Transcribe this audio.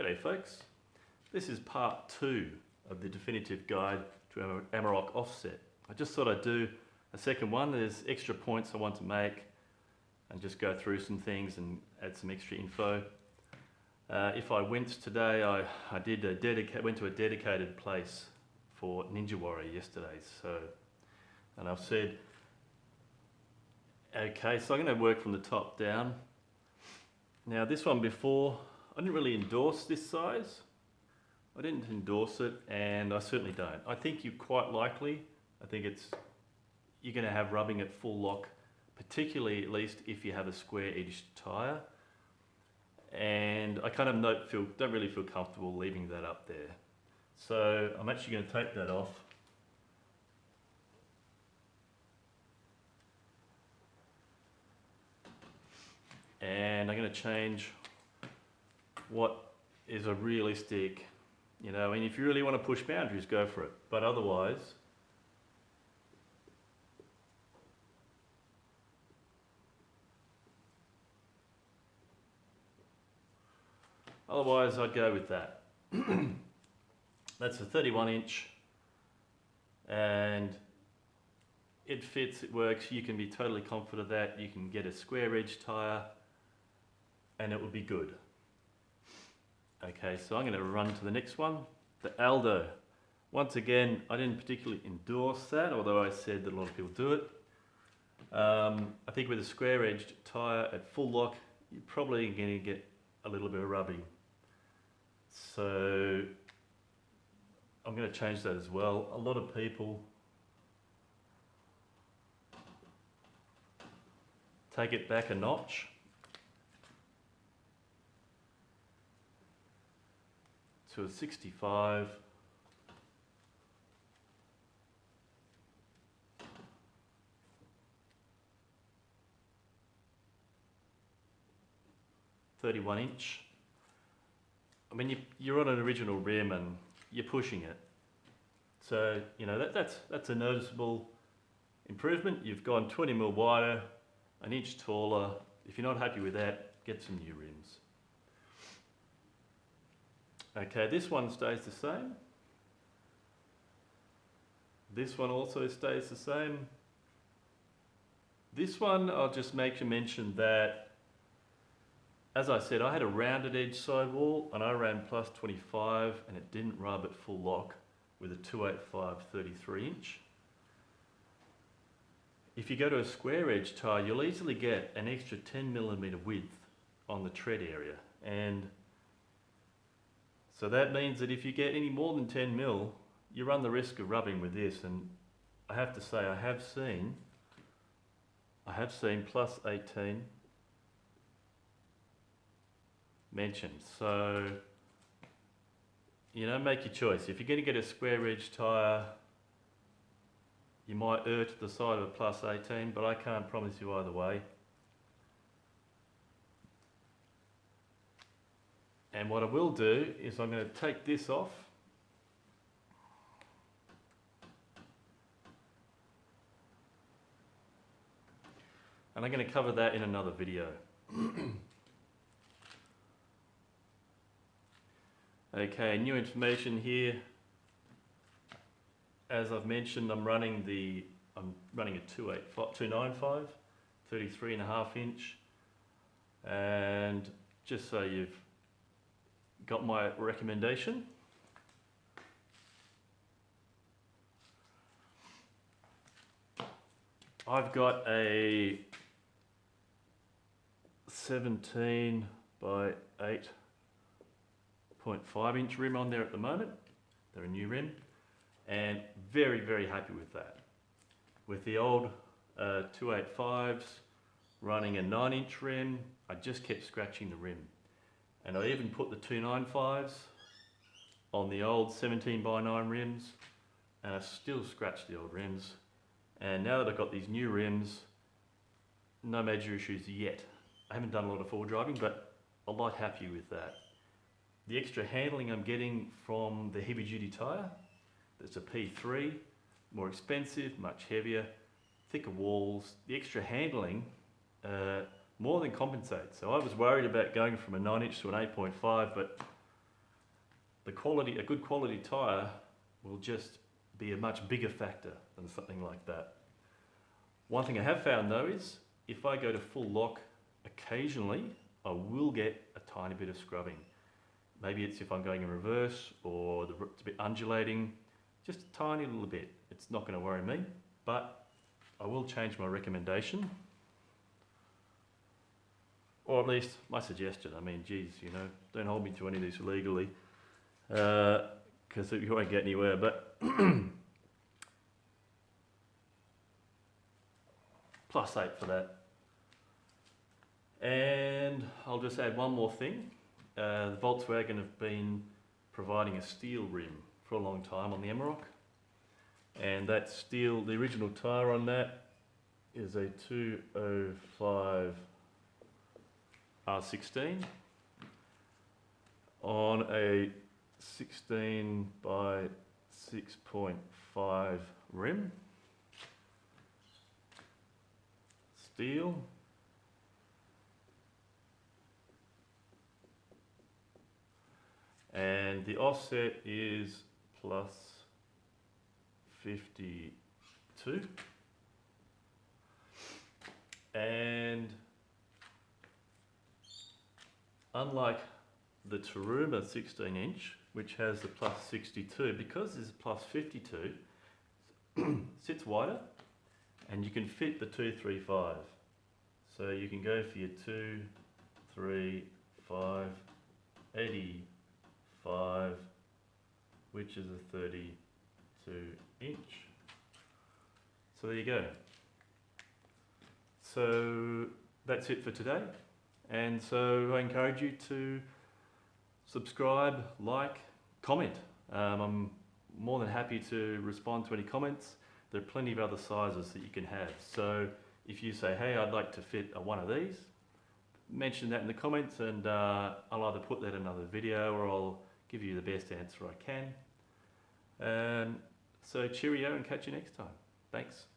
G'day folks, this is part 2 of the definitive guide to Amarok offset. I just thought I'd do a second one. There's extra points I want to make and just go through some things and add some extra info. If I went today, I went to a dedicated place for Ninja Warrior yesterday. And I've said, okay, so I'm going to work from the top down. Now this one before, I didn't really endorse this size. I didn't endorse it, and I certainly don't. I think you're quite likely, you're going to have rubbing at full lock, particularly at least if you have a square edged tyre. And I kind of don't really feel comfortable leaving that up there. So I'm actually going to take that off. And I'm going to change what is a realistic, and if you really want to push boundaries, go for it. But otherwise, I'd go with that. That's a 31 inch and it fits, it works. You can be totally confident of that. You can get a square edge tyre and it will be good. Okay, so I'm going to run to the next one, the Aldo. Once again, I didn't particularly endorse that, although I said that a lot of people do it. I think with a square edged tyre at full lock, you're probably going to get a little bit of rubbing. So I'm going to change that as well. A lot of people take it back a notch. To a 65. .31 inch. I mean, you're on an original rim and you're pushing it. So, that's a noticeable improvement. You've gone 20mm wider, an inch taller. If you're not happy with that, get some new rims. Okay, this one stays the same. This one also stays the same. This one, I'll just make a mention that, as I said, I had a rounded edge sidewall and I ran plus 25 and it didn't rub at full lock with a 285 33 inch. If you go to a square edge tyre, you'll easily get an extra 10mm width on the tread area. And so that means that if you get any more than 10mm, you run the risk of rubbing with this. And I have to say, I have seen plus 18 mentioned. So, make your choice. If you're going to get a square edge tyre, you might err to the side of a plus 18, but I can't promise you either way. And what I will do is I'm going to take this off. And I'm going to cover that in another video. Okay, new information here. As I've mentioned, I'm running a 295, 33.5 inch. And just so you've got my recommendation. I've got a 17 by 8.5 inch rim on there at the moment. They're a new rim and very, very happy with that. With the old 285s running a 9 inch rim, I just kept scratching the rim. And I even put the 295s on the old 17 by 9 rims and I still scratched the old rims. And now that I've got these new rims, no major issues yet. I haven't done a lot of forward driving, but I'm a lot happier with that. The extra handling I'm getting from the heavy duty tyre, that's a P3, more expensive, much heavier, thicker walls. The extra handling more than compensates. So I was worried about going from a 9 inch to an 8.5, but a good quality tyre will just be a much bigger factor than something like that. One thing I have found though is if I go to full lock occasionally, I will get a tiny bit of scrubbing. Maybe it's if I'm going in reverse or it's a bit undulating, just a tiny little bit. It's not going to worry me, but I will change my recommendation. Or at least my suggestion. I mean, geez, you know, don't hold me to any of this legally, because you won't get anywhere. But +8 for that. And I'll just add one more thing. The Volkswagen have been providing a steel rim for a long time on the Amarok. And that steel, the original tyre on that is a 205 R16 on a 16 by 6.5 rim, steel. And the offset is +52. And unlike the Taruma 16-inch, which has the +62, because this is +52, sits wider, and you can fit the 235. So you can go for your 235 85, which is a 32-inch. So there you go. So that's it for today. And so I encourage you to subscribe, like, comment. I'm more than happy to respond to any comments. There are plenty of other sizes that you can have. So if you say, hey, I'd like to fit one of these, mention that in the comments, and I'll either put that in another video or I'll give you the best answer I can. So cheerio and catch you next time. Thanks.